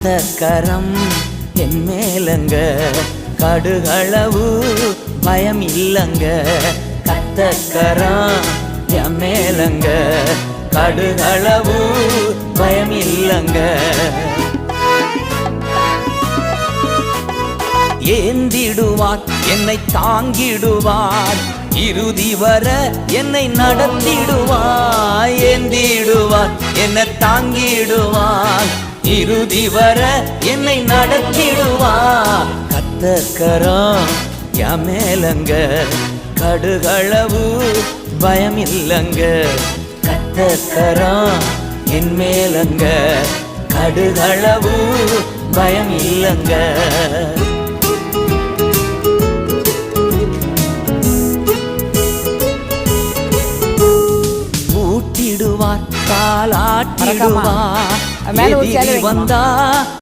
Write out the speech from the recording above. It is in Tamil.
கரம் என் மேலங்க கடுகளவு பயம் இல்லங்க. கத்தக்கரம் என் மேலங்க கடுகளவு பயம் இல்லங்க. ஏந்திடுவார் என்னை தாங்கிடுவார், இறுதி வர என்னை நடத்திடுவார். ஏந்திடுவார் என்னை தாங்கிடுவார், இறுதி வர என்னை நடத்திடுவார். கத்தக்கரம் என் மேலங்க கடுகளவு பயம் இல்லங்க. கத்தக்கரம் என் மேலங்க கடுகளவு பயம் இல்லங்க. ஊட்டிடுவார் காலாட்டிடுவார், எதிரி வந்தா